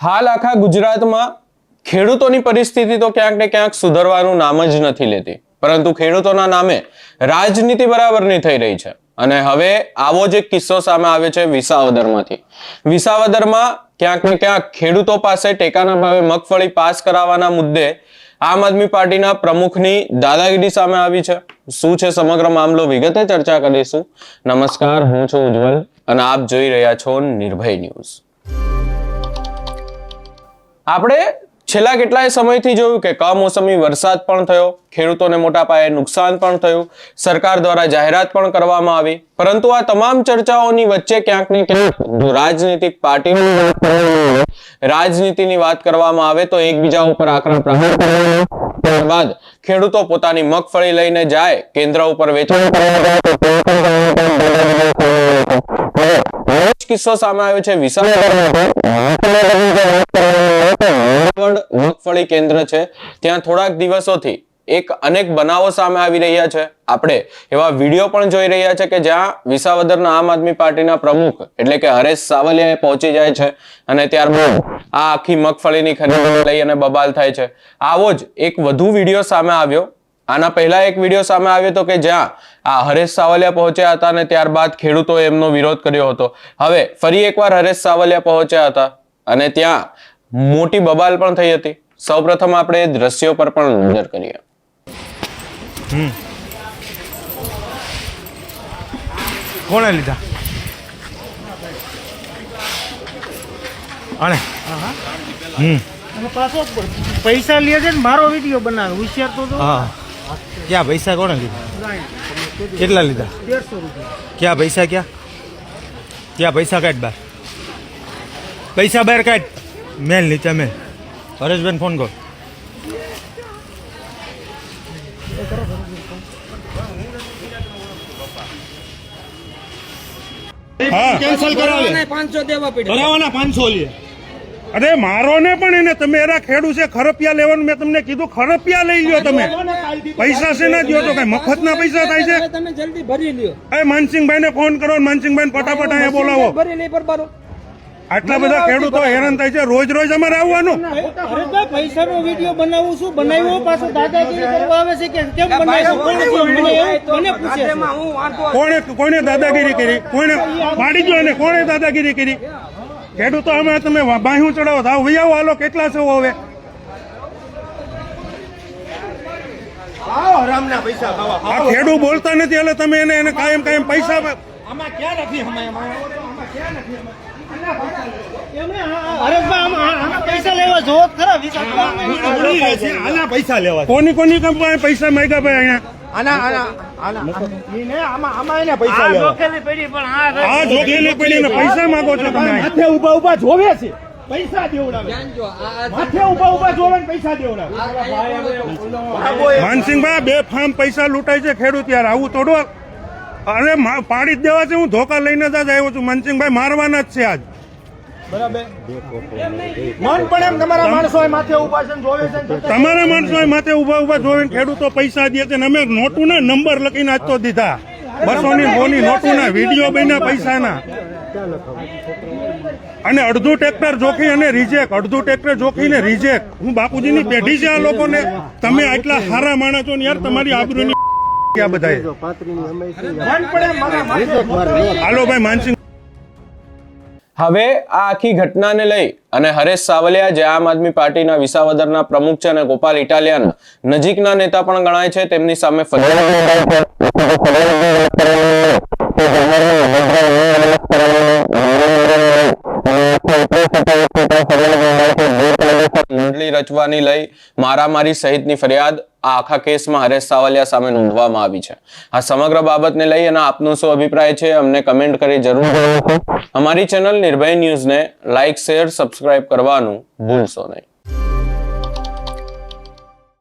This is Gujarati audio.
હાલ આખા ગુજરાતમાં ખેડૂતોની પરિસ્થિતિ તો ક્યાંક ને ક્યાંક સુધરવાનું નામ જ નથી લેતી, પરંતુ ખેડૂતોના નામે રાજનીતિ બરાબરની થઈ રહી છે. અને હવે આવો જ એક કિસ્સો સામે આવ્યો છે વિસાવદરમાંથી. વિસાવદરમાં ક્યાંક ને ક્યાંક ખેડૂતો પાસે ટેકાના ભાવે મગફળી પાસ કરાવવાના મુદ્દે આમ આદમી પાર્ટીના પ્રમુખની દાદાગીરી સામે આવી છે. શું છે સમગ્ર મામલો, વિગતે ચર્ચા કરીશું. નમસ્કાર, હું છું ઉજ્જવલ અને આપ જોઈ રહ્યા છો નિર્ભય ન્યૂઝ. આપણે છેલ્લા કેટલાય સમયથી જોયું કે કમોસમી વરસાદ પણ થયો, ખેડૂતોને મોટા પાયે નુકસાન પણ થયું, સરકાર દ્વારા જાહેરાત પણ કરવામાં આવી. પરંતુ આ તમામ ચર્ચાઓની વચ્ચે ક્યાંક ને ક્યાંક જો રાજનીતિક પાર્ટીઓની વાત કરવામાં આવે, રાજનીતિની વાત કરવામાં આવે તો એકબીજા ઉપર આકરા પ્રહાર કરવામાં, ત્યારબાદ ખેડૂતો પોતાની મગફળી લઈને જાય, કેન્દ્ર ઉપર વેચાણ કરવા જાય તો કિસ્સો સામે આવ્યો છે મગફળી કેન્દ્ર છે ત્યાં થોડાક દિવસોથી એક અનેક બનાવો સામે આવી રહ્યા છે. આપણે એવા વિડીયો પણ જોઈ રહ્યા છે કે જ્યાં વિસાવદરના આમ આદમી પાર્ટીના પ્રમુખ એટલે કે હરેશ સાવલિયા પહોંચી જાય છે અને ત્યારબાદ આ આખી મગફળીની ખરીદી લઈ અને બબાલ થાય છે. આવો જ એક વધુ વિડીયો સામે આવ્યો. આના પહેલા એક વિડીયો સામે આવ્યો હતો કે જ્યાં આ હરેશ સાવલિયા પહોંચ્યા હતા અને ત્યારબાદ ખેડૂતોએ એમનો વિરોધ કર્યો હતો. હવે ફરી એકવાર હરેશ સાવલિયા પહોંચ્યા હતા અને ત્યાં મોટી બબાલ પણ થઈ હતી. સૌપ્રથમ આપણે દ્રશ્યો પર પણ નજર કરીએ. કોણે લીધા? આને પાછો પૈસા લે છે ને મારો વિડીયો બનાવે હોશિયાર તો. હા, ક્યાં પૈસા કોણે લીધા? કેટલા લીધા? 150 રૂપિયા. ક્યાં પૈસા? ક્યાં પૈસા? કાઢ બહાર પૈસા, બહાર કાઢ. મેલ નીચે મેલ. હરેશભાઈ ફોન કર. કેન્સલ કરાવવાના 500 દેવા પડ્યા. કરાવવાના 500 લે. અરે મારો ને પણ એને તમે એરા ખેડૂ છે, ખરપિયા લેવાનું મેં તમને કીધું, ખરપિયા લઈ લ્યો તમે. પૈસા છે ના દો તો કઈ મફતના પૈસા થાય છે? તમે જલ્દી ભરી લ્યો. એ માનસિંહભાઈ ને ફોન કરો, માનસિંહભાઈ ફટાફટ અહીંયા બોલાવો. ભરી લઈ પરબારો. આટલા બધા ખેડૂતો હેરાન થાય છે, રોજ રોજ અમારે આવવાનું. હરેશભાઈ પૈસાનો વિડીયો બનાવું છું, બનાવ્યો પાછો દાદાગીરી કરવા આવે છે કે કેમ બનાવ્યો? મને પૂછે છે કોને દાદાગીરી કરી? કોને પાડી ગયો અને કોને દાદાગીરી કરી? ખેડૂતો અમે તમે બાહ્યું ચડાવો થાવ વૈયાવો હાલો. કેટલા છે હવે? આ ખેડૂત બોલતા નથી એટલે તમે એને કાયમ પૈસા આમાં ક્યાં નથી? હરેશભાઈ પૈસા લેવા જોવો ખરા. પૈસા લેવા કોની પૈસા માંગ્યા ભાઈ અહીંયા? પૈસા માંગો છો તમે? માથે ઉભા જોવે છે, પૈસા દેવડાવે. માથે ઉભા જોવે ને પૈસા દેવડાવે. માનસિંહભાઈ બે ફાર્મ પૈસા લૂંટાય છે ખેડૂત. યાર આવું થોડું. અરે પાડી જ દેવા છે. હું ધોકા લઈને જ આવ્યો છું. માનસિંહભાઈ મારવાના જ છે આજ. તમારા માણસો માથે ઉભા છે જોવે છે. તમારા માણસો માથે ઉભા જોઈને ખેડૂતો પૈસા દે છે. અમે નોટું ના નંબર લખીને આજ તો દીધા. 200 ની 100 ની નોટું ના વિડીયો બન્યા પૈસાના. અને અડધું ટ્રેક્ટર જોખી અને રિજેક્ટ, અડધું ટ્રેક્ટર જોખીને રિજેક્ટ. હું બાપુજીની પેઢી છે આ લોકોને. તમે આટલા સારા માણસો ને યાર, તમારી આબરૂની આ બધા. હાલો ભાઈ માનસિંહ. હવે આ આખી ઘટનાને લઈ અને હરેશ સાવલિયા જે આમ આદમી પાર્ટીના વિસાવદરના પ્રમુખ છે અને ગોપાલ ઇટાલિયાના નજીકના નેતા પણ ગણાય છે, તેમની સામે મંડળી રચવાની લઈ મારામારી સહિતની ફરિયાદ આ આખા કેસમાં હરેશ સાવલિયા સામે નોંધવામાં આવી છે. આ સમગ્ર બાબતને લઈ અને આપનો શું અભિપ્રાય છે અમને કમેન્ટ કરી જરૂર જણાવો. અમારી ચેનલ નિર્ભય ન્યૂઝને લાઇક, શેર, સબસ્ક્રાઇબ કરવાનું ભૂલશો નહીં.